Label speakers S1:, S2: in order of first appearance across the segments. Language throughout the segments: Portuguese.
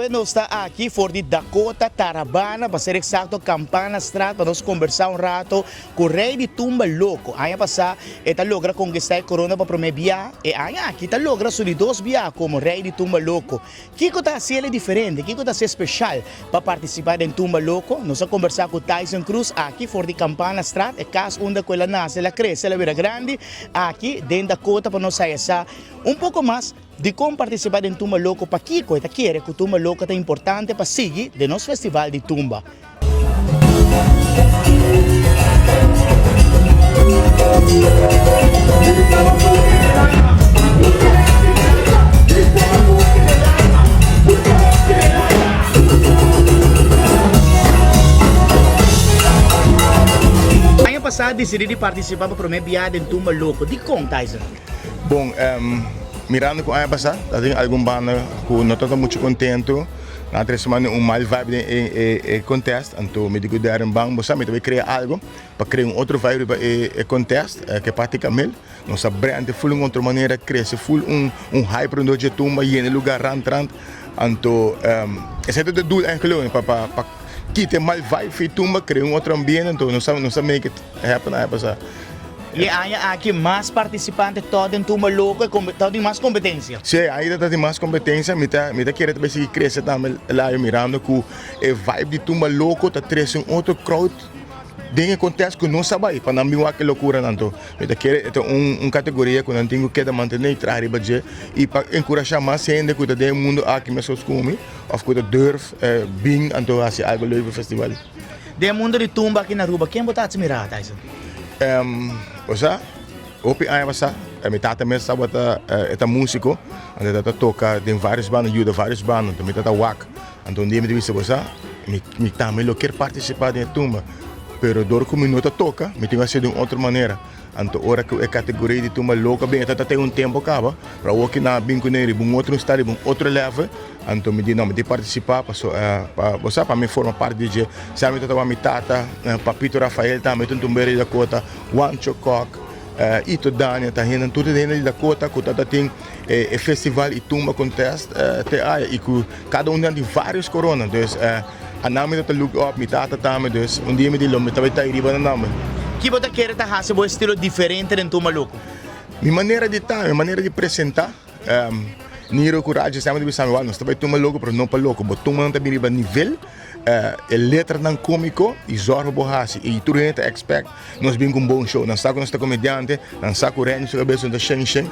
S1: nós está aqui for de Dakota, Tarabana, para ser exato, Campana Strat, para nós conversar um rato com o rei de Tumba Louco. Aí passar, ele logra conquistar a corona para primeiro via, e aí aqui está logra sobre dois via como rei de Tumba Louco. Kiko está sendo diferente, Kiko está sendo especial para participar em Tumba Louco. Nós vamos conversar com Tyson Cruz aqui for de Campana Strat, é caso onde ela nasce, ela cresce, ela vira grande, aqui dentro da Dakota para nós sair um pouco mais de como participar em Tumba Louco para Kiko e quer que o Tumba Louco é importante para seguir de nosso festival de Tumba. Ano passado decidi participar para a primeira viagem em Tumba Louco. De como, Tyson?
S2: Bom, mirando com a ano passado, tem algum banda que não estou muito contente. Na outra semana, mal vibe em contest, então me digo dar um banco, mas também criar algo para criar outro vibe em contest, que praticamente nossa brand full uma outra maneira cresce, full hype para onde tumba e no lugar rantrant, então esse é o doel eigenlijk para quitar mal vibe e tumba criar outro ambiente, então não sabe make it happen a passar.
S1: E há aqui mais participantes todo em Tumba Louco e todo mais competência.
S2: Sim, ainda tem mais competência, me tá querendo ver se cresce também lá mirando que o vibe de Tumba Louco tá trazendo outro crowd. Dingen acontece que não sabe, para não me que loucura não. Me tá querendo categoria que não tenho que manter trazer budget e para encorajar mais gente que tá mundo aqui mesmo como, ou que durf bem então assim algo leuk festival.
S1: De mundo de Tumba aqui na Aruba, quem botar a mirar, Tyson?
S2: Osa, opi ay basa, mi tata mesmo sabe esta músico, ande tata toca tem vários bandas, ajuda vários bandas, então mi tata wak, então dia me disse osa, mi também lo quer participar de tumba, pero dor como mi nota toca, mi tenho que ser de outra maneira. Então, ora que a categoria de tumba louca, bem, até tem tempo acaba, para o que na bem com ele, um outro estado, um outro level, então me diz não, me de participar, para me formar parte de, sabe, eu me tata, Papito Rafael, também tem tumbeiro da Dakota, Wancho Cock, Ito Daniel, tá rindo tudo dentro da Dakota, que tata tem festival e tumba contest, e que cada tem vários coronas, então, a nome da look up, me tata também, então, dia me diz, me também tá riba na nome.
S1: Que você quer ter um estilo diferente em Tumba Louco?
S2: Minha maneira de estar, minha maneira de apresentar, niro coragem, sempre de saber, nós estamos Tumba Louco, mas não para louco, mas Tumba não tem nível, letra não cômico e zorro borrasse, e tudo gente expect, nós bem com um bom show, nós estamos com comediante, nós estamos com Renzo, cabeça da Shen Shen,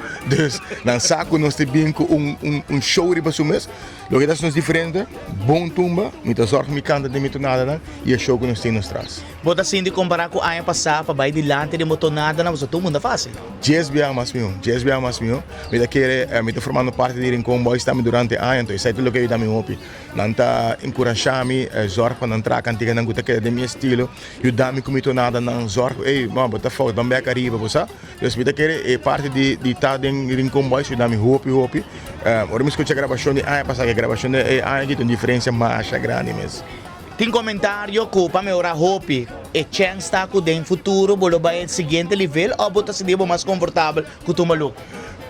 S2: nós estamos nós bem com show de basumês, lo que é nós diferente, bom Tumba, muita zorro me canta de mito nada, e é show que nós temos traz.
S1: Bota assim de comparar com o ano passado, para baixo de lante de motonada, não, todo mundo é fácil.
S2: GSBA mais meu, me da querer, me da formando parte de Comboys também durante o ano, então isso é tudo que eu dá me opi, não tá encorajando zorg para entrar cantiga não gusta que de meu estilo, eu dá me comito nada não zorg, ei, mano, bota foto, vamos ver arriba, você, então me da querer parte de estar em Comboys, eu dá me hopi, ora me escuta a gravação de ano passado, a gravação de ano que tem diferença mais grande mesmo.
S1: Tem comentário que para melhorar hope e chance está com o futuro, bolo vai ao seguinte nível ou botar se debo mais confortável com o Tumba Louco?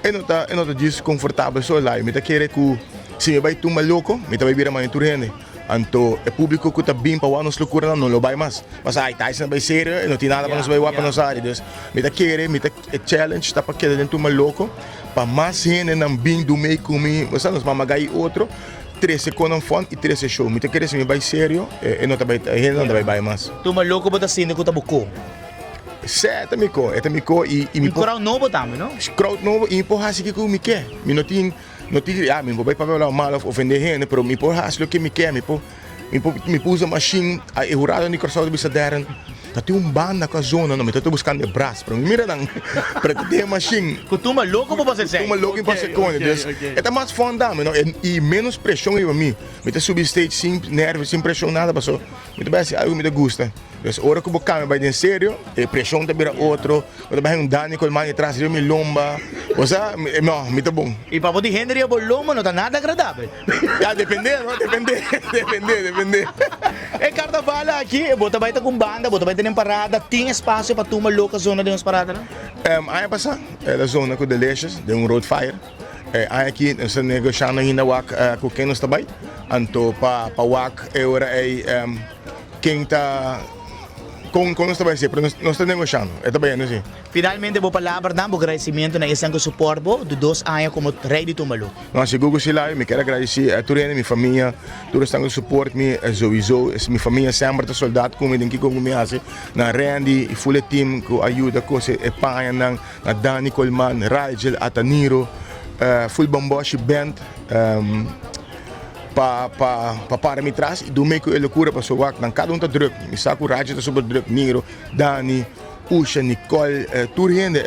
S2: Eu não tô desconfortável só lá, me tá querer que se me vai Tumba Louco, me tá vai virar mais turene. Então, o público que está bem para nos loucura não lo vai mais. Mas aí Tyson vai ser, não tem nada para nos vai para nos áreas. Então, me tá querer, me tá challenge está para querer dentro Tumba Louco, para mais gente não bem do meio comigo, mas nós vamos ganhar outro. 13 com fone e 13 show. Me querer se me vai sério, e não vai mais.
S1: Tumba Louco bota assim que tá buco.
S2: Certo, amigo, e me
S1: crowd novo também, não?
S2: Crowd novo e empurrar se que me quer. Me não tem, me vou para falar mal ofender gente, pero me empurrar se o que me quer, me pus a machine, a errado no coração de bisa deran. Tá tem banda com a zona, não me tô buscando de braço, para mira não, para ter machine.
S1: Tumba Louco para você ser.
S2: Tumba Louco para ser com, é mais fonda, não, e menos pressão para mim. Me tá subir stage sem nervos, sem pressão nada, passou. Me tá bem, algo me gusta. Então, hora que o bocame vai de sério, a pressão tá vira outro, eu também dano com o mano atrás, eu me lomba, ou seja, não, me tá bom.
S1: E para poder render a lomba não tá nada agradável.
S2: Depende.
S1: É carnaval aqui, bota vai com banda, bota vai ter parada, tem espaço para Tumba Louco, zona de umas paradas, não?
S2: Aí passa, é a zona com delicious, de road fire. aqui nessa negociando ainda wak com quem nós trabalha, então para wak agora quem está com nós trabalha sempre, nós estamos negociando, é também assim.
S1: Finalmente, vou palavra na agradecimento na isang suporte de 2 anos como rei de Tumbalog.
S2: Nós chegamos lá, me quero agradecer a toda a minha família, todos estão suporte me, sowieso, minha família sempre está soldado como eu que como me hace, na Randy, e full team que ajuda com se Epanha, na Dani Coleman, Rigel, Ataniro, full Bamboshi Band, para me trás e do meio que ele cura para soar, na cada tá druk, me saco Rigel está sobre druk, Niro, Dani, Usha, Nicole, Turhende,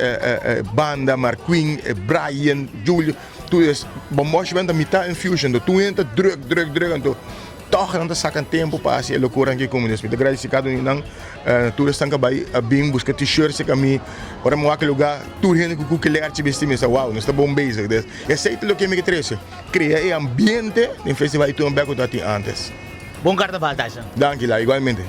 S2: Banda, Marquin, Brian, Julio, tu is Bamboshi Band a mitad infusion, tu entra druk, então toch não sacan tempo para se loucura aqui como isso. Me agradeço cada um tu estão acabando a bem buscar t-shirt se caminho, ora mo aquele lugar, tu gente que cuqueler te vestir, mas wow, não está bom basic des. E aceita o que me interessa, criar um ambiente em festival e tu um beco dati antes.
S1: Bom carnaval, Tasha.
S2: Danke lá, igualmente.